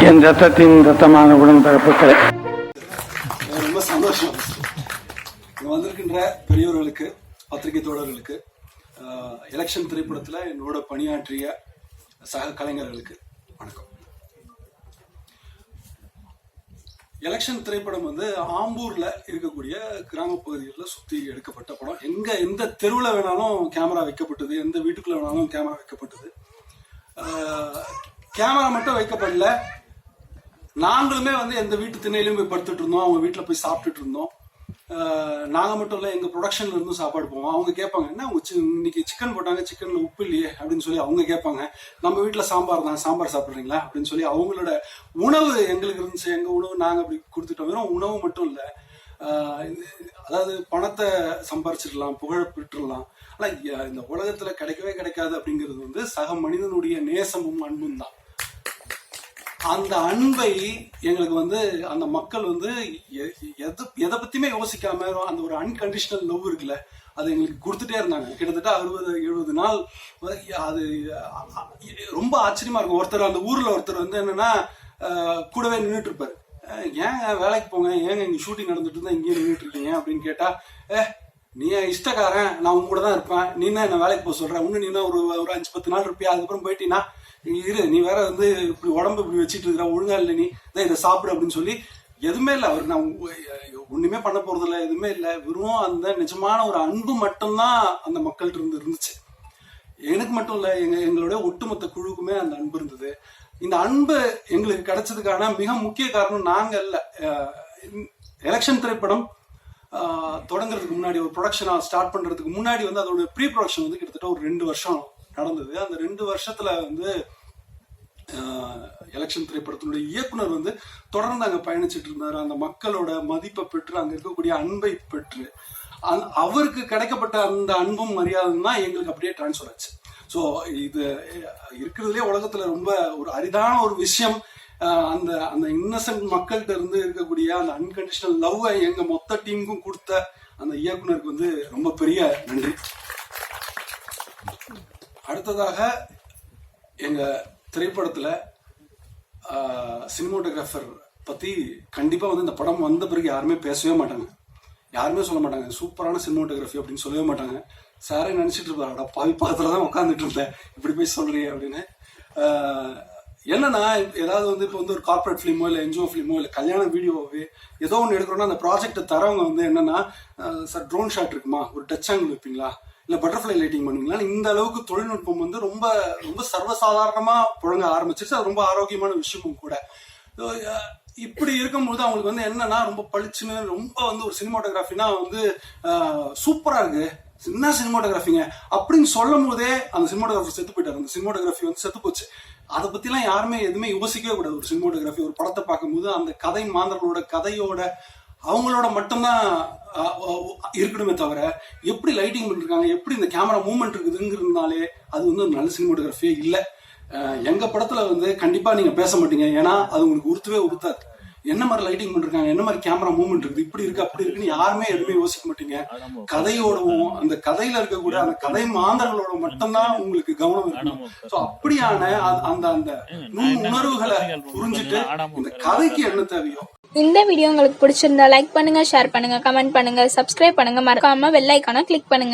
என் ரத்தத்தின் ரத்தமான உடன்பிறப்புகளே, ரொம்ப சந்தோஷம். இங்க வந்திருக்கின்ற பெரியவர்களுக்கு, பத்திரிகை தோழர்களுக்கு, எலெக்ஷன் திரைப்படத்தில் என்னோட பணியாற்றிய சக கலைஞர்களுக்கு வணக்கம். எலெக்ஷன் திரைப்படம் வந்து ஆம்பூர்ல இருக்கக்கூடிய கிராம பகுதிகளில் சுத்தி எடுக்கப்பட்ட படம். எந்த தெருவில் வேணாலும் கேமரா வைக்கப்பட்டது, எந்த வீட்டுக்குள்ள வேணாலும் கேமரா வைக்கப்பட்டது. கேமரா மட்டும் வைக்கப்படல, நாங்களுமே வந்து எந்த வீட்டு திண்ணையிலும் போய் படுத்துட்டு இருந்தோம், அவங்க வீட்டில் போய் சாப்பிட்டுட்டு இருந்தோம். நாங்கள் மட்டும் இல்லை, எங்கள் ப்ரொடக்ஷன்ல இருந்தும் சாப்பாடு போவோம். அவங்க கேட்பாங்க, என்ன அவங்க இன்னைக்கு சிக்கன் போட்டாங்க, சிக்கன்ல உப்பு இல்லையே அப்படின்னு சொல்லி அவங்க கேட்பாங்க. நம்ம வீட்டில் சாம்பார் தான், சாம்பார் சாப்பிட்றீங்களா அப்படின்னு சொல்லி அவங்களோட உணவு எங்களுக்கு இருந்துச்சு. எங்கள் உணவு நாங்கள் அப்படி கொடுத்துட்டோம். வெறும் உணவு மட்டும் இல்லை, அதாவது பணத்தை சம்பாரிச்சிடலாம், புகழ பெற்றுடலாம், ஆனால் இந்த உலகத்தில் கிடைக்கவே கிடைக்காது அப்படிங்கிறது வந்து சக மனிதனுடைய நேசமும் அன்பும் தான். அந்த அன்பை எங்களுக்கு வந்து அந்த மக்கள் வந்து எதை பத்தியுமே யோசிக்காம அந்த ஒரு அன்கண்டிஷனல் லவ் இருக்குல்ல, அது எங்களுக்கு கொடுத்துட்டே இருந்தாங்க. கிட்டத்தட்ட 60-70 நாள். அது ரொம்ப ஆச்சரியமா இருக்கும். ஒருத்தர் அந்த ஊர்ல ஒருத்தர் வந்து என்னன்னா கூடவே நின்றுட்டு இருப்பாரு. ஏங்க வேலைக்கு போங்க, ஏங்க இங்க ஷூட்டிங் நடந்துட்டு இருந்தா இங்கேயே நின்றுட்டு இருக்கீங்க அப்படின்னு கேட்டா, நீ இஷ்டக்காரன், நான் உங்க கூட தான் இருப்பேன், நீ தான் என்ன வேலைக்கு போக சொல்ற, இன்னும் நீ தான் ஒரு 5-10 நாள் இருப்பியா, அதுக்கப்புறம் போயிட்டீங்கன்னா இரு, நீ வேற வந்து இப்படி உடம்பு இப்படி வச்சுட்டு இருக்கிற, ஒழுங்கா இல்லை, நீ தான் இதை சாப்பிடு அப்படின்னு சொல்லி எதுவுமே இல்லை. அவர் நான் ஒண்ணுமே பண்ண போறது இல்லை, எதுவுமே இல்லை. வெறும் அந்த நிஜமான ஒரு அன்பு மட்டும்தான் அந்த மக்கள்கிட்ட இருந்துச்சு. எனக்கு மட்டும் இல்லை, எங்களுடைய ஒட்டுமொத்த குழுக்குமே அந்த அன்பு இருந்தது. இந்த அன்பு எங்களுக்கு கிடைச்சதுக்கான மிக முக்கிய காரணம் நாங்க இல்லை. எலெக்ஷன் திரைப்படம் தொடங்குறதுக்கு முன்னாடி, ஒரு ப்ரொடக்ஷனா ஸ்டார்ட் பண்றதுக்கு முன்னாடி வந்து அதோட ப்ரீ ப்ரொடக்ஷன் வந்து கிட்டத்தட்ட ஒரு 2 வருஷம் நடந்தது. அந்த 2 வருஷத்துல வந்து எலெக்ஷன் திரைப்படத்தினுடைய இயக்குனர் வந்து தொடர்ந்து அங்க பயணிச்சுட்டு இருந்தாரு. அந்த மக்களோட மதிப்பை பெற்று, அங்க இருக்கக்கூடிய அன்பை பெற்று, அவருக்கு கிடைக்கப்பட்ட அந்த அன்பும் மரியாதையும் தான் எங்களுக்கு அப்படியே டிரான்ஸ்ஃபர் ஆச்சு. ஸோ இது இருக்கிறதுலே உலகத்துல ரொம்ப ஒரு அரிதான ஒரு விஷயம். அந்த அந்த இன்னசென்ட் மக்கள்கிட்ட இருந்து இருக்கக்கூடிய அந்த அன்கண்டிஷனல் லவ்வை எங்க மொத்த டீமுக்கும் கொடுத்த அந்த இயக்குனருக்கு வந்து ரொம்ப பெரிய நன்றி. அடுத்ததாக எங்க திரைப்படத்துல சினிமோட்டோகிராஃபர் பத்தி கண்டிப்பா வந்து இந்த படம் வந்த பிறகு யாருமே பேசவே மாட்டாங்க, யாருமே சொல்ல மாட்டாங்க சூப்பரான சினிமோட்டோகிராஃபி அப்படின்னு சொல்லவே மாட்டாங்க. சாரே நினைச்சிட்டு இருப்பாரு, பாவி பக்கத்துலதான் உட்காந்துட்டு இருந்தேன், இப்படி போய் சொல்றீங்க அப்படின்னு. என்னன்னா, ஏதாவது வந்து இப்போ வந்து ஒரு கார்பரேட் ஃபிலிமோ இல்லை என்ஜிஓ ஃபிலிமோ இல்லை கல்யாண வீடியோவே ஏதோ ஒன்று எடுக்கிறோன்னா அந்த ப்ராஜெக்டை தரவங்க வந்து என்னன்னா, சார் ட்ரோன் ஷாட் இருக்குமா, ஒரு டச் ஆங்கிள் வைப்பீங்களா, இல்லை பட்டர்ஃப்ளை லைட்டிங் பண்ணுவீங்களா, இந்த அளவுக்கு தொழில்நுட்பம் வந்து ரொம்ப ரொம்ப சர்வசாதாரணமா புழங்க ஆரம்பிச்சிருச்சு. அது ரொம்ப ஆரோக்கியமான விஷயமும் கூட. இப்படி இருக்கும்போது அவங்களுக்கு வந்து என்னன்னா, ரொம்ப பளிச்சுன்னு ரொம்ப வந்து ஒரு சினிமாட்டோகிராஃபினா வந்து சூப்பரா இருக்கு, என்ன சினிமாட்டோகிராஃபிங்க அப்படின்னு சொல்லும் போதே அந்த சினிமாட்டோகிராஃபர் செத்து போயிட்டாரு. அந்த சினிமாட்டோகிராஃபி வந்து செத்து போச்சு. அதை பத்திலாம் யாருமே எதுவுமே யோசிக்கவே கூடாது. ஒரு சினிமாட்டோகிராஃபி, ஒரு படத்தை பார்க்கும்போது அந்த கதை மாந்தர்களோட கதையோட அவங்களோட மட்டும்தான் இருக்கணுமே தவிர, எப்படி லைட்டிங் பண்ணிருக்காங்க, எப்படி இந்த கேமரா மூவ்மெண்ட் இருக்குதுங்கிறதுனாலே அது வந்து ஒரு நல்ல சினிமாட்டோகிராஃபியே இல்லை. எங்க படத்துல வந்து கண்டிப்பா நீங்க பேச மாட்டீங்க, ஏன்னா அது உங்களுக்கு உறுத்தவே உறுத்தாது. என்ன மாதிரி லைட்டிங் பண்ணிருக்காங்க, என்ன மாதிரி கேமரா மூவ்மெண்ட் இருக்குது, இப்படி இருக்கு அப்படி இருக்குன்னு யாருமே எதுவுமே யோசிக்க மாட்டீங்க. கதையோடவும் அந்த கதையில இருக்கக்கூடிய அந்த கதை மாந்தர்களோட மட்டும்தான் உங்களுக்கு கவனம் இருக்கணும். சோ அப்படியான அந்த அந்த நுண் உணர்வுகளை புரிஞ்சுட்டு இந்த கதைக்கு என்ன தேவையோ. இந்த வீடியோ உங்களுக்கு பிடிச்சிருந்தா லைக் பண்ணுங்க, ஷேர் பண்ணுங்க, கமெண்ட் பண்ணுங்க, சப்ஸ்கிரைப் பண்ணுங்க, மறக்காம பெல் ஐகானை கிளிக் பண்ணுங்க.